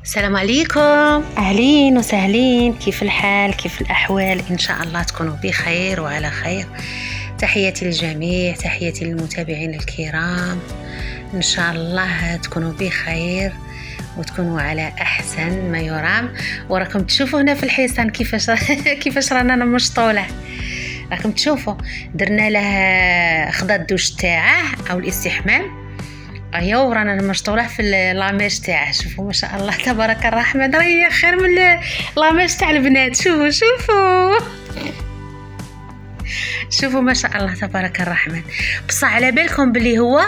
السلام عليكم، اهلين وسهلين. كيف الحال؟ كيف الاحوال؟ ان شاء الله تكونوا بخير وعلى خير. تحياتي للجميع، تحياتي للمتابعين الكرام. ان شاء الله تكونوا بخير وتكونوا على احسن ما يرام. وراكم تشوفوا هنا في الحصان كيفاش رانا مشطوله. راكم تشوفوا درنا له خدا الدوش تاعه او الاستحمام. ايوا ورانا مشطوله في لاماج تاعه. شوفوا ما شاء الله تبارك الرحمن، راهي خير من لاماج تاع البنات. شوفوا ما شاء الله تبارك الرحمن. بصح على بالكم بلي هو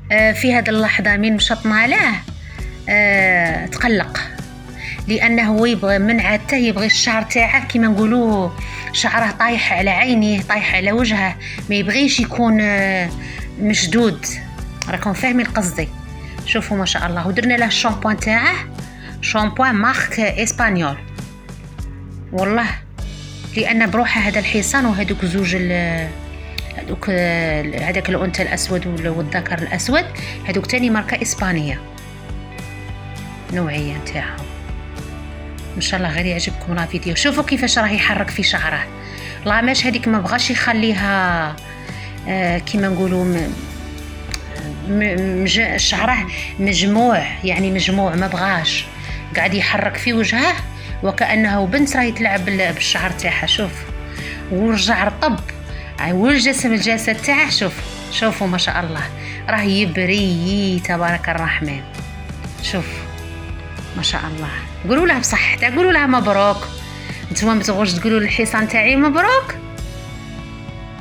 في هذه اللحظه من مشطنا له تقلق، لانه هو يبغى من عادته يبغي الشعر تاعه كيما نقولوا شعره طايح على عينيه، طايح على وجهه، ما يبغيش يكون مشدود. راكم فاهمين قصدي؟ شوفوا ما شاء الله. ودرنا له الشامبوان تاعه، شامبوان مارك اسبانيول والله، لان بروحه هذا الحصان وهذوك زوج هذاك الانثى الاسود والذكر الاسود، هذوك تاني ماركه اسبانيه نوعيه تاعهم. ان شاء الله غير يعجبكم لا فيديو. شوفوا كيفاش راه يحرك في شعره. لاماش هذيك ما بغاش يخليها كيما نقولوا شعره مجموع، يعني مجموع ما بغاش، قاعد يحرك في وجهه وكأنه بنت راهي تلعب بالشعر تاعها. شوف ورجع رطب والجسد تاعه. شوفوا ما شاء الله راه يبري تبارك الرحمن. شوف ما شاء الله. قولوا لها بصح، قولوا لها مبروك. نتوما ما تبغوش تقولوا للحصان تاعي مبروك؟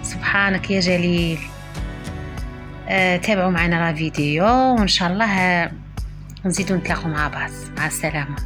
سبحانك يا جليل. تابعوا معنا لا فيديو وان شاء الله نزيدوا نتلاقوا مع بعض. مع السلامه.